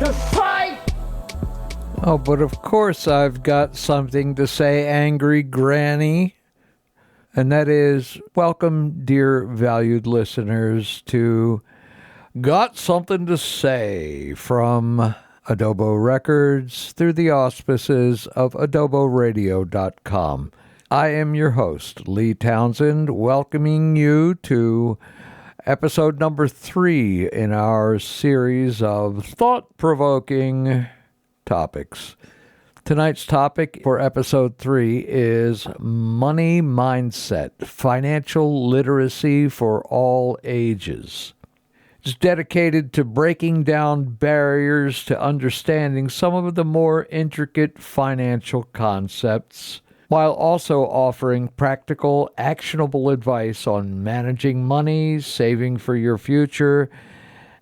to fight! Oh, but of course I've got something to say, Angry Granny. And that is, welcome, dear valued listeners, to Got Something to Say from Adobo Records through the auspices of adoboradio.com. I am your host, Lee Townsend, welcoming you to episode number 3 in our series of thought-provoking topics. Tonight's topic for episode 3 is money mindset, financial literacy for all ages. It's dedicated to breaking down barriers to understanding some of the more intricate financial concepts, while also offering practical, actionable advice on managing money, saving for your future,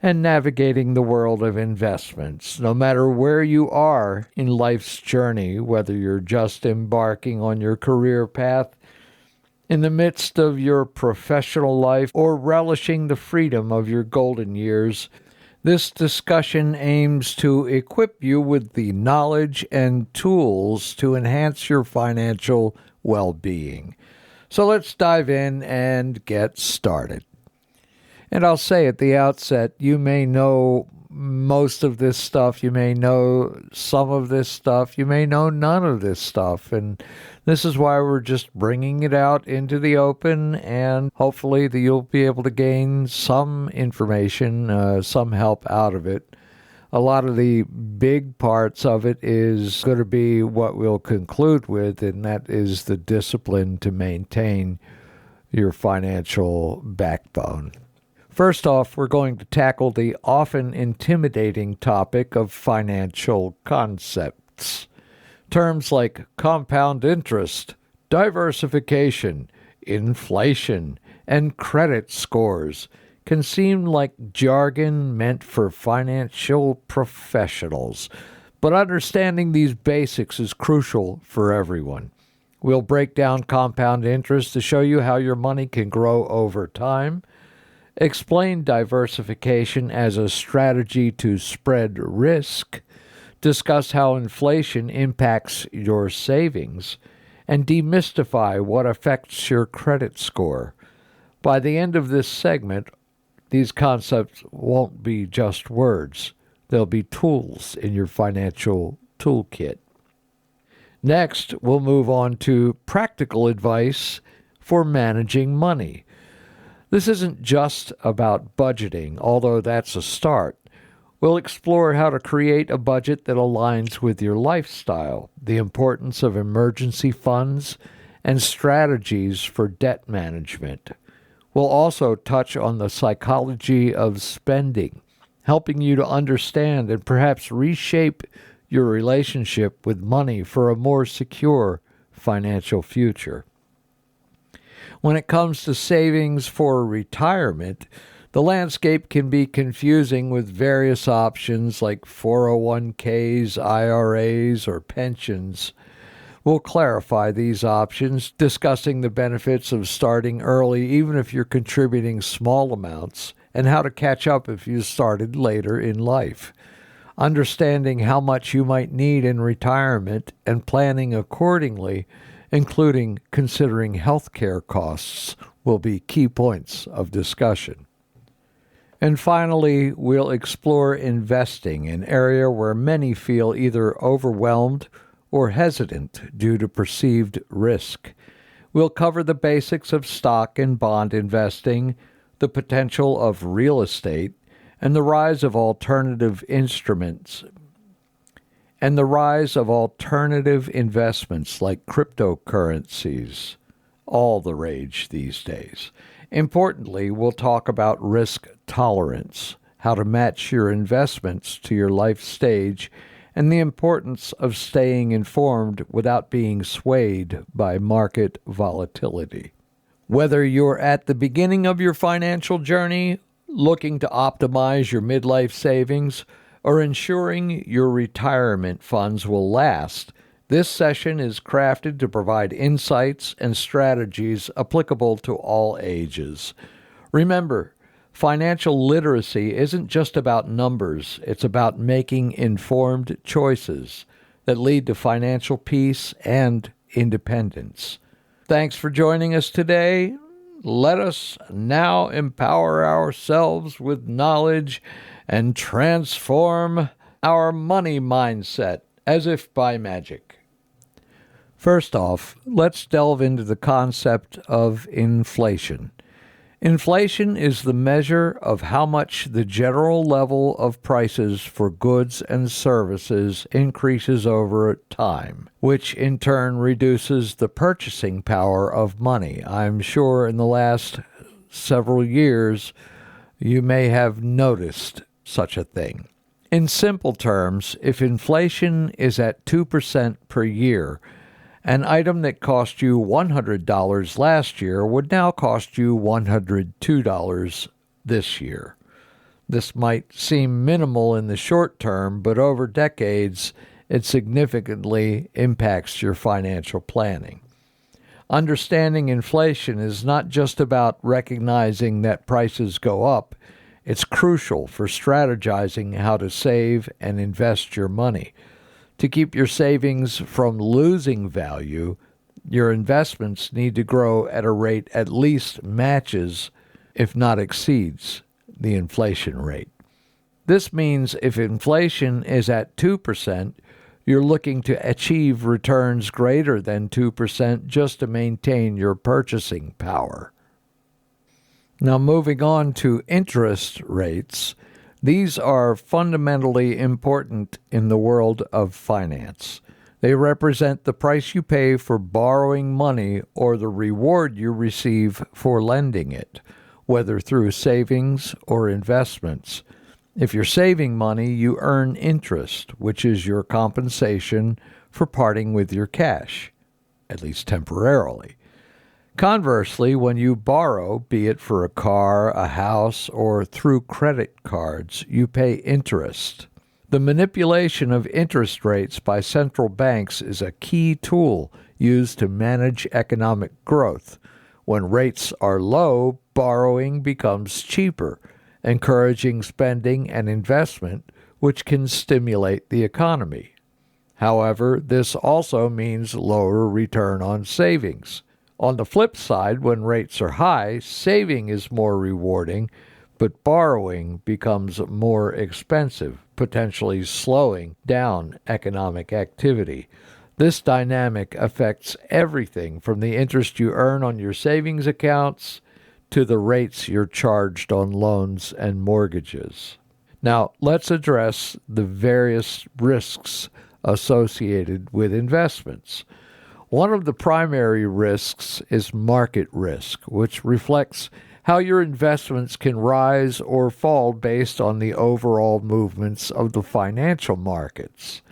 and navigating the world of investments. No matter where you are in life's journey, whether you're just embarking on your career path, in the midst of your professional life, or relishing the freedom of your golden years, this discussion aims to equip you with the knowledge and tools to enhance your financial well-being. So let's dive in and get started. And I'll say at the outset, you may know most of this stuff, you may know some of this stuff, you may know none of this stuff, and this is why we're just bringing it out into the open, and hopefully that you'll be able to gain some information, some help out of it. A lot of the big parts of it is going to be what we'll conclude with, and that is the discipline to maintain your financial backbone. First off, we're going to tackle the often intimidating topic of financial concepts. Terms like compound interest, diversification, inflation, and credit scores can seem like jargon meant for financial professionals, but understanding these basics is crucial for everyone. We'll break down compound interest to show you how your money can grow over time, explain diversification as a strategy to spread risk, discuss how inflation impacts your savings, and demystify what affects your credit score. By the end of this segment, these concepts won't be just words. They'll be tools in your financial toolkit. Next, we'll move on to practical advice for managing money. This isn't just about budgeting, although that's a start. We'll explore how to create a budget that aligns with your lifestyle, the importance of emergency funds, and strategies for debt management. We'll also touch on the psychology of spending, helping you to understand and perhaps reshape your relationship with money for a more secure financial future. When it comes to savings for retirement, the landscape can be confusing with various options like 401ks, IRAs, or pensions. We'll clarify these options, discussing the benefits of starting early even if you're contributing small amounts, and how to catch up if you started later in life. Understanding how much you might need in retirement and planning accordingly, including considering healthcare costs, will be key points of discussion. And finally, we'll explore investing, an area where many feel either overwhelmed or hesitant due to perceived risk. We'll cover the basics of stock and bond investing, the potential of real estate, and the rise of alternative instruments, and the rise of alternative investments like cryptocurrencies, all the rage these days. Importantly, we'll talk about risk tolerance, how to match your investments to your life stage, and the importance of staying informed without being swayed by market volatility. Whether you're at the beginning of your financial journey, looking to optimize your midlife savings, or ensuring your retirement funds will last, this session is crafted to provide insights and strategies applicable to all ages. Remember, Financial literacy isn't just about numbers, it's about making informed choices that lead to financial peace and independence. Thanks for joining us today. Let us now empower ourselves with knowledge and transform our money mindset as if by magic. First off, let's delve into the concept of inflation. Inflation is the measure of how much the general level of prices for goods and services increases over time, which in turn reduces the purchasing power of money. I'm sure in the last several years you may have noticed such a thing. In simple terms, if inflation is at 2% per year, an item that cost you $100 last year would now cost you $102 this year. This might seem minimal in the short term, but over decades, it significantly impacts your financial planning. Understanding inflation is not just about recognizing that prices go up. It's crucial for strategizing how to save and invest your money. To keep your savings from losing value, your investments need to grow at a rate at least matches, if not exceeds, the inflation rate. This means if inflation is at 2%, you're looking to achieve returns greater than 2% just to maintain your purchasing power. Now, moving on to interest rates. These are fundamentally important in the world of finance. They represent the price you pay for borrowing money or the reward you receive for lending it, whether through savings or investments. If you're saving money, you earn interest, which is your compensation for parting with your cash, at least temporarily. Conversely, when you borrow, be it for a car, a house, or through credit cards, you pay interest. The manipulation of interest rates by central banks is a key tool used to manage economic growth. When rates are low, borrowing becomes cheaper, encouraging spending and investment, which can stimulate the economy. However, this also means lower return on savings. On the flip side, when rates are high, saving is more rewarding, but borrowing becomes more expensive, potentially slowing down economic activity. This dynamic affects everything from the interest you earn on your savings accounts to the rates you're charged on loans and mortgages. Now, let's address the various risks associated with investments. One of the primary risks is market risk, which reflects how your investments can rise or fall based on the overall movements of the financial markets.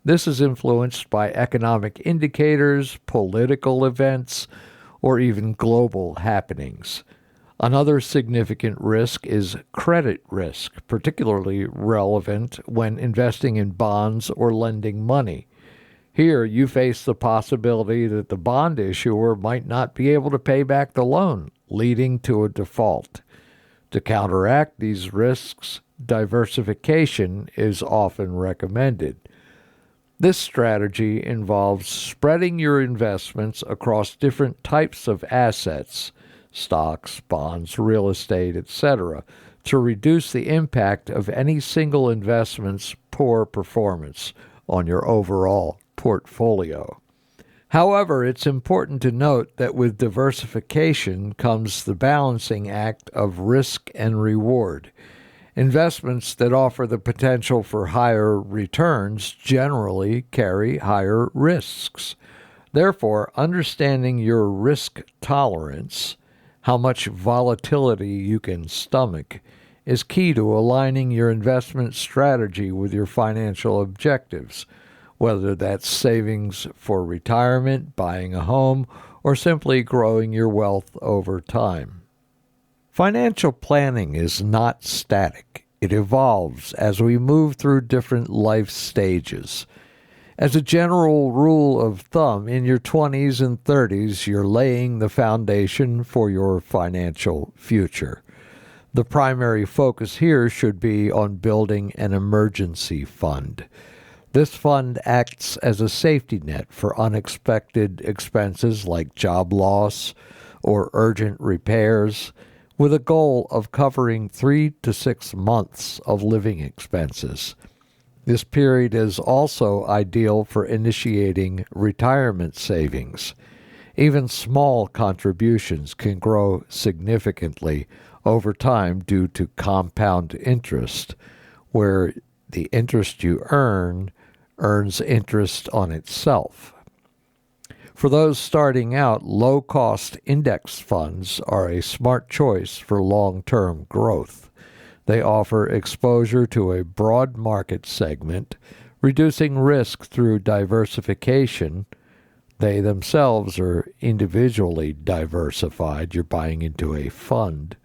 This is influenced by economic indicators, political events, or even global happenings. Another significant risk is credit risk, particularly relevant when investing in bonds or lending money. Here, you face the possibility that the bond issuer might not be able to pay back the loan, leading to a default. To counteract these risks, diversification is often recommended. This strategy involves spreading your investments across different types of assets, stocks, bonds, real estate, etc., to reduce the impact of any single investment's poor performance on your overall portfolio. However, it's important to note that with diversification comes the balancing act of risk and reward. Investments that offer the potential for higher returns generally carry higher risks. Therefore, understanding your risk tolerance, how much volatility you can stomach, is key to aligning your investment strategy with your financial objectives, whether that's savings for retirement, buying a home, or simply growing your wealth over time. Financial planning is not static. It evolves as we move through different life stages. As a general rule of thumb, in your 20s and 30s, you're laying the foundation for your financial future. The primary focus here should be on building an emergency fund. This fund acts as a safety net for unexpected expenses like job loss or urgent repairs, with a goal of covering 3 to 6 months of living expenses. This period is also ideal for initiating retirement savings. Even small contributions can grow significantly over time due to compound interest, where the interest you earns interest on itself. For those starting out, low-cost index funds are a smart choice for long-term growth. They offer exposure to a broad market segment, reducing risk through diversification. They themselves are individually diversified. You're buying into a fund,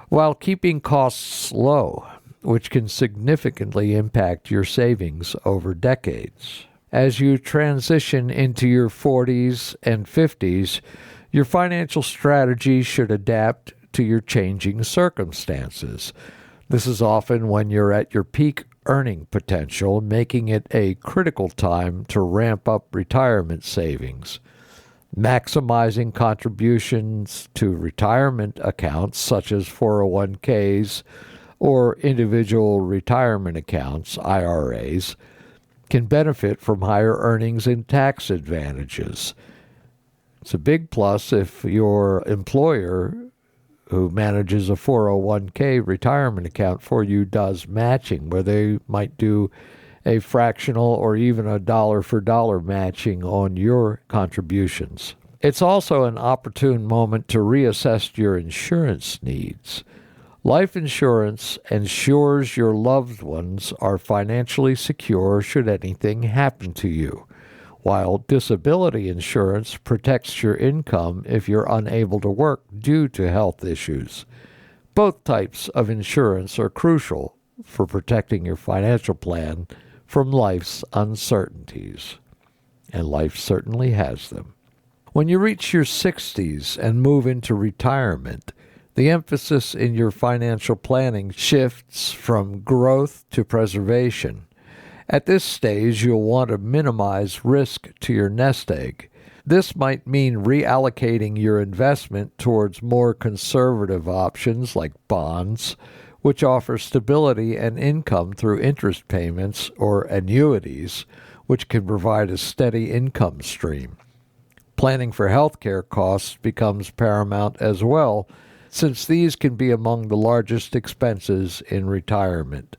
while keeping costs low, which can significantly impact your savings over decades. As you transition into your 40s and 50s, your financial strategy should adapt to your changing circumstances. This is often when you're at your peak earning potential, making it a critical time to ramp up retirement savings. Maximizing contributions to retirement accounts such as 401ks or individual retirement accounts, IRAs, can benefit from higher earnings and tax advantages. It's a big plus if your employer who manages a 401k retirement account for you does matching, where they might do a fractional or even a dollar-for-dollar matching on your contributions. It's also an opportune moment to reassess your insurance needs. Life insurance ensures your loved ones are financially secure should anything happen to you, while disability insurance protects your income if you're unable to work due to health issues. Both types of insurance are crucial for protecting your financial plan from life's uncertainties, and life certainly has them. When you reach your 60s and move into retirement, the emphasis in your financial planning shifts from growth to preservation. At this stage, you'll want to minimize risk to your nest egg. This might mean reallocating your investment towards more conservative options like bonds, which offer stability and income through interest payments, or annuities, which can provide a steady income stream. Planning for healthcare costs becomes paramount as well, since these can be among the largest expenses in retirement.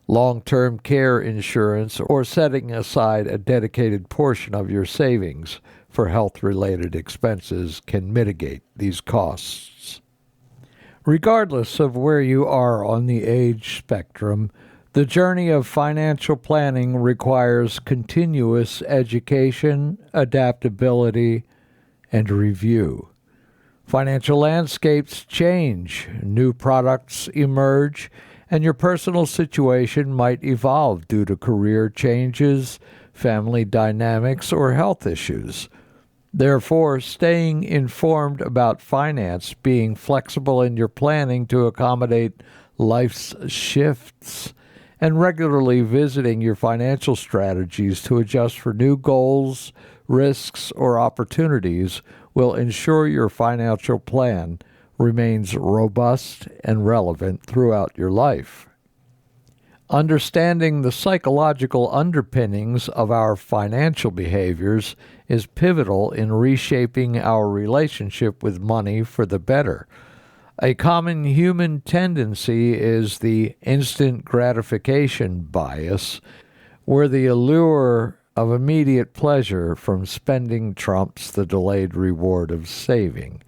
Long-term care insurance or setting aside a dedicated portion of your savings for health-related expenses can mitigate these costs. Regardless of where you are on the age spectrum, the journey of financial planning requires continuous education, adaptability, and review. Financial landscapes change, new products emerge, and your personal situation might evolve due to career changes, family dynamics, or health issues. Therefore, staying informed about finance, being flexible in your planning to accommodate life's shifts, and regularly visiting your financial strategies to adjust for new goals, risks, or opportunities will ensure your financial plan remains robust and relevant throughout your life. Understanding the psychological underpinnings of our financial behaviors is pivotal in reshaping our relationship with money for the better. A common human tendency is the instant gratification bias, where the allure of immediate pleasure from spending trumps the delayed reward of saving.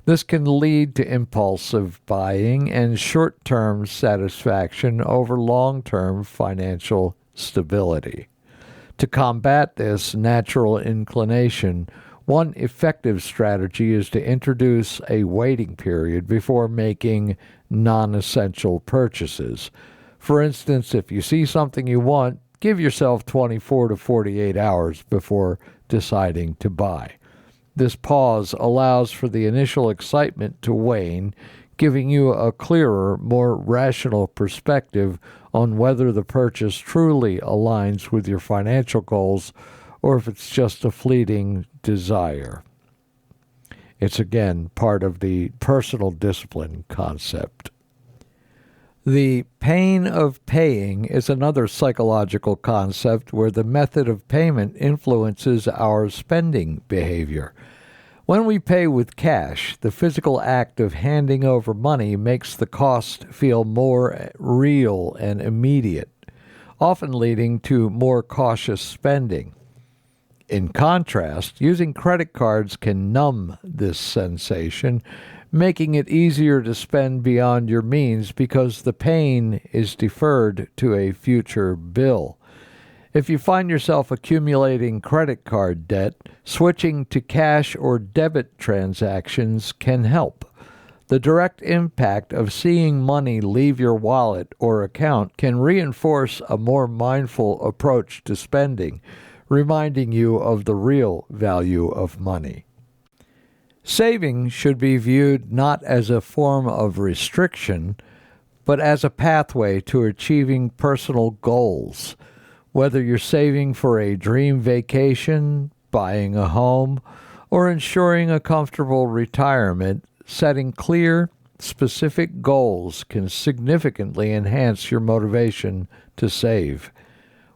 This can lead to impulsive buying and short-term satisfaction over long-term financial stability. To combat this natural inclination, one effective strategy is to introduce a waiting period before making non-essential purchases. For instance, if you see something you want, give yourself 24 to 48 hours before deciding to buy. This pause allows for the initial excitement to wane, giving you a clearer, more rational perspective on whether the purchase truly aligns with your financial goals or if it's just a fleeting desire. It's again part of the personal discipline concept. The pain of paying is another psychological concept where the method of payment influences our spending behavior. When we pay with cash, the physical act of handing over money makes the cost feel more real and immediate, often leading to more cautious spending. In contrast, using credit cards can numb this sensation, making it easier to spend beyond your means because the pain is deferred to a future bill. If you find yourself accumulating credit card debt, switching to cash or debit transactions can help. The direct impact of seeing money leave your wallet or account can reinforce a more mindful approach to spending, reminding you of the real value of money. Saving should be viewed not as a form of restriction, but as a pathway to achieving personal goals. Whether you're saving for a dream vacation, buying a home, or ensuring a comfortable retirement, setting clear, specific goals can significantly enhance your motivation to save.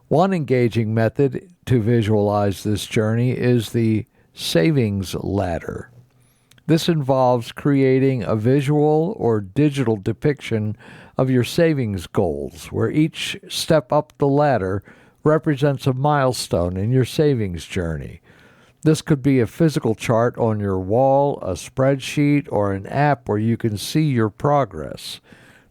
One engaging method to visualize this journey is the savings ladder. This involves creating a visual or digital depiction of your savings goals, where each step up the ladder represents a milestone in your savings journey. This could be a physical chart on your wall, a spreadsheet, or an app where you can see your progress.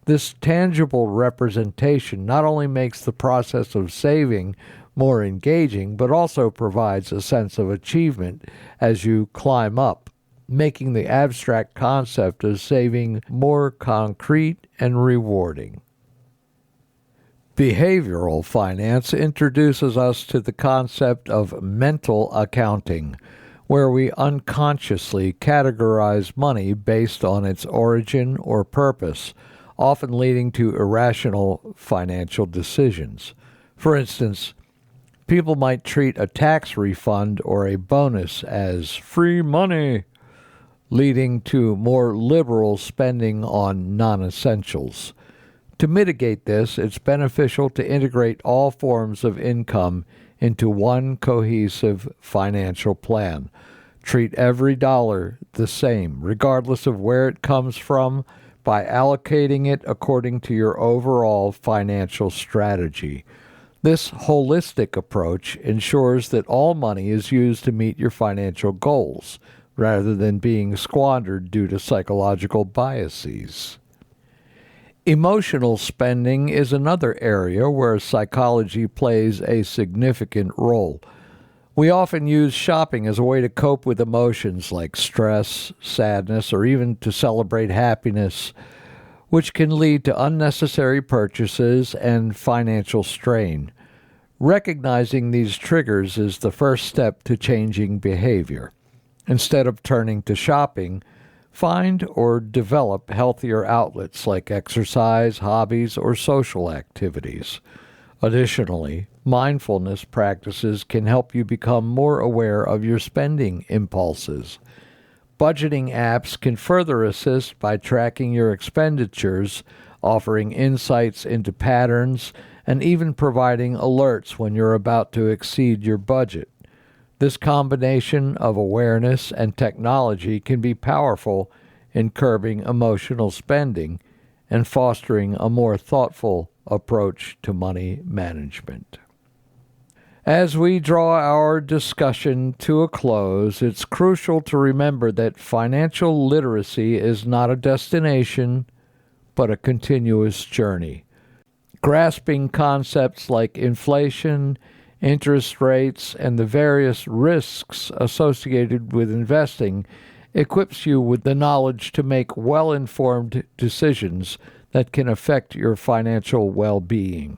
This tangible representation not only makes the process of saving more engaging, but also provides a sense of achievement as you climb up, making the abstract concept of saving more concrete and rewarding. Behavioral finance introduces us to the concept of mental accounting, where we unconsciously categorize money based on its origin or purpose, often leading to irrational financial decisions. For instance, people might treat a tax refund or a bonus as free money, leading to more liberal spending on non-essentials. To mitigate this, it's beneficial to integrate all forms of income into one cohesive financial plan. Treat every dollar the same, regardless of where it comes from, by allocating it according to your overall financial strategy. This holistic approach ensures that all money is used to meet your financial goals, rather than being squandered due to psychological biases. Emotional spending is another area where psychology plays a significant role. We often use shopping as a way to cope with emotions like stress, sadness, or even to celebrate happiness, which can lead to unnecessary purchases and financial strain. Recognizing these triggers is the first step to changing behavior. Instead of turning to shopping, find or develop healthier outlets like exercise, hobbies, or social activities. Additionally, mindfulness practices can help you become more aware of your spending impulses. Budgeting apps can further assist by tracking your expenditures, offering insights into patterns, and even providing alerts when you're about to exceed your budget. This combination of awareness and technology can be powerful in curbing emotional spending and fostering a more thoughtful approach to money management. As we draw our discussion to a close, it's crucial to remember that financial literacy is not a destination, but a continuous journey. Grasping concepts like inflation, interest rates, and the various risks associated with investing equips you with the knowledge to make well-informed decisions that can affect your financial well-being.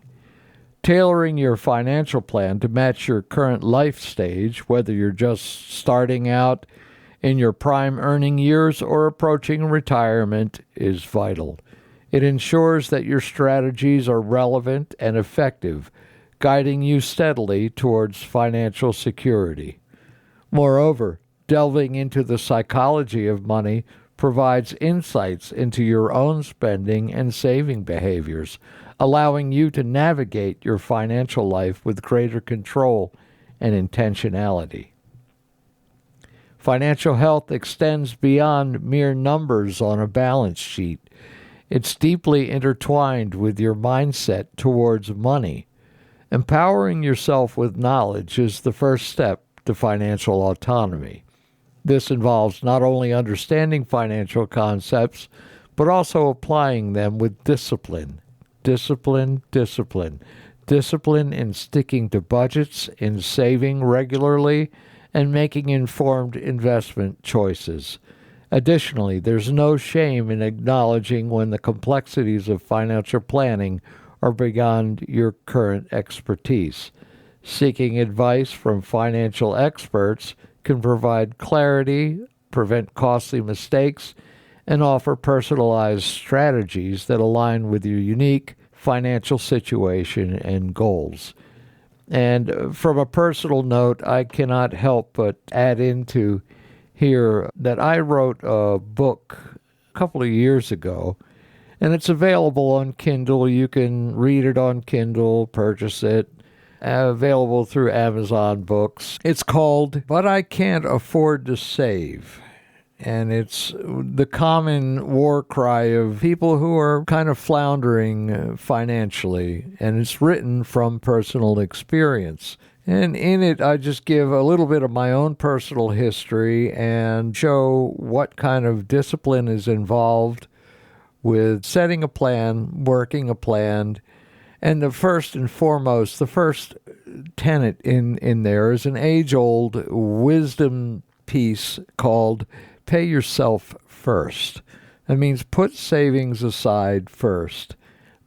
Tailoring your financial plan to match your current life stage, whether you're just starting out in your prime earning years or approaching retirement is vital. It ensures that your strategies are relevant and effective, guiding you steadily towards financial security. Moreover, delving into the psychology of money provides insights into your own spending and saving behaviors, allowing you to navigate your financial life with greater control and intentionality. Financial health extends beyond mere numbers on a balance sheet. It's deeply intertwined with your mindset towards money. Empowering yourself with knowledge is the first step to financial autonomy. This involves not only understanding financial concepts, but also applying them with discipline. Discipline, discipline. Discipline in sticking to budgets, in saving regularly, and making informed investment choices. Additionally, there's no shame in acknowledging when the complexities of financial planning are beyond your current expertise. Seeking advice from financial experts can provide clarity, prevent costly mistakes, and offer personalized strategies that align with your unique financial situation and goals. And from a personal note, I cannot help but add into here that I wrote a book a couple of years ago, and it's available on Kindle. You can read it on Kindle, purchase it. Available through Amazon Books. It's called But I Can't Afford to Save. And it's the common war cry of people who are kind of floundering financially. And it's written from personal experience. And in it, I just give a little bit of my own personal history and show what kind of discipline is involved with setting a plan, working a plan. And the first and foremost, the first tenet in there is an age-old wisdom piece called pay yourself first. That means put savings aside first.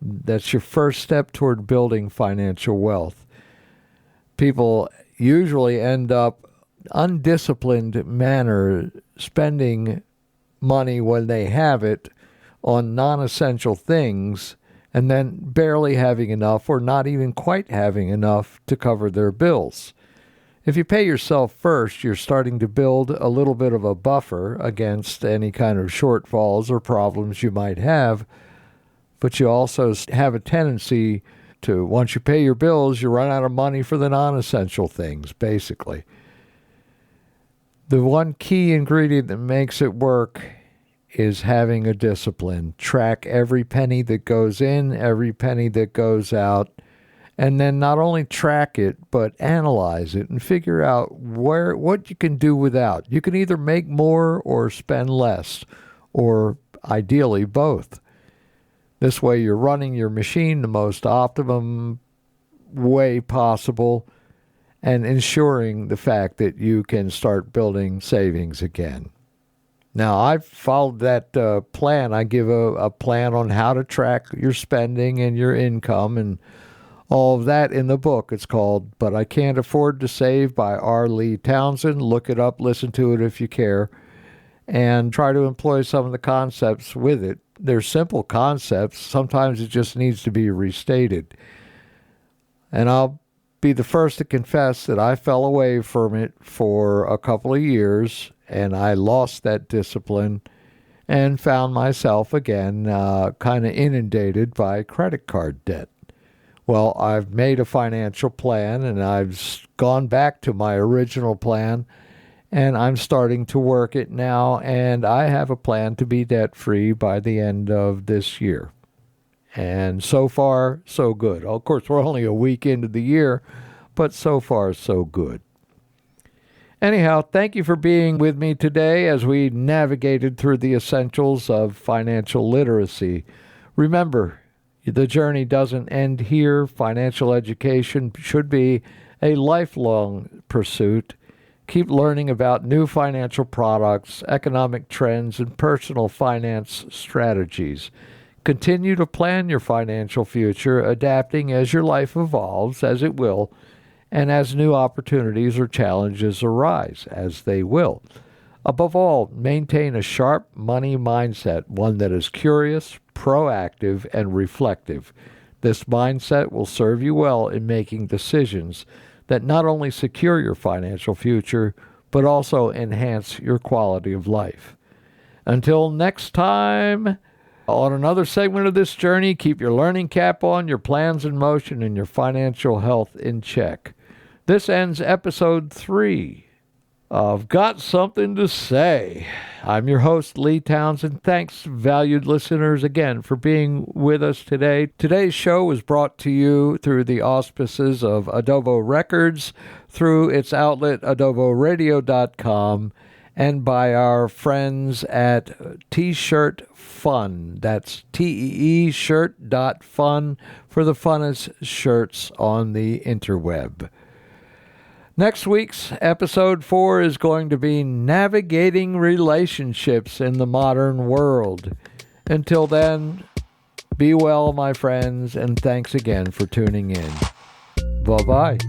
That's your first step toward building financial wealth. People usually end up undisciplined manner spending money when they have it on non-essential things, and then barely having enough or not even quite having enough to cover their bills. If you pay yourself first, you're starting to build a little bit of a buffer against any kind of shortfalls or problems you might have, but you also have a tendency to, once you pay your bills, you run out of money for the non-essential things, basically. The one key ingredient that makes it work is having a discipline. Track every penny that goes in, every penny that goes out, and then not only track it, but analyze it and figure out what you can do without. You can either make more or spend less, or ideally both. This way you're running your machine the most optimum way possible and ensuring the fact that you can start building savings again. Now, I've followed that plan. I give a plan on how to track your spending and your income and all of that in the book. It's called But I Can't Afford to Save by R. Lee Townsend. Look it up, listen to it if you care, and try to employ some of the concepts with it. They're simple concepts. Sometimes it just needs to be restated. And I'll be the first to confess that I fell away from it for a couple of years, and I lost that discipline and found myself again kind of inundated by credit card debt. Well, I've made a financial plan, and I've gone back to my original plan, and I'm starting to work it now, and I have a plan to be debt-free by the end of this year. And so far, so good. Of course, we're only a week into the year, but so far, so good. Anyhow, thank you for being with me today as we navigated through the essentials of financial literacy. Remember, the journey doesn't end here. Financial education should be a lifelong pursuit. Keep learning about new financial products, economic trends, and personal finance strategies. Continue to plan your financial future, adapting as your life evolves, as it will, and as new opportunities or challenges arise, as they will. Above all, maintain a sharp money mindset, one that is curious, proactive, and reflective. This mindset will serve you well in making decisions that not only secure your financial future, but also enhance your quality of life. Until next time, on another segment of this journey, keep your learning cap on, your plans in motion, and your financial health in check. This ends episode 3 of Got Something to Say. I'm your host, Lee Townsend. Thanks, valued listeners, again for being with us today. Today's show was brought to you through the auspices of Adobo Records, through its outlet, adoboradio.com, and by our friends at T-Shirt Fun. That's T-E-E shirt.fun for the funnest shirts on the interweb. Next week's episode 4 is going to be navigating relationships in the modern world. Until then, be well, my friends, and thanks again for tuning in. Bye-bye.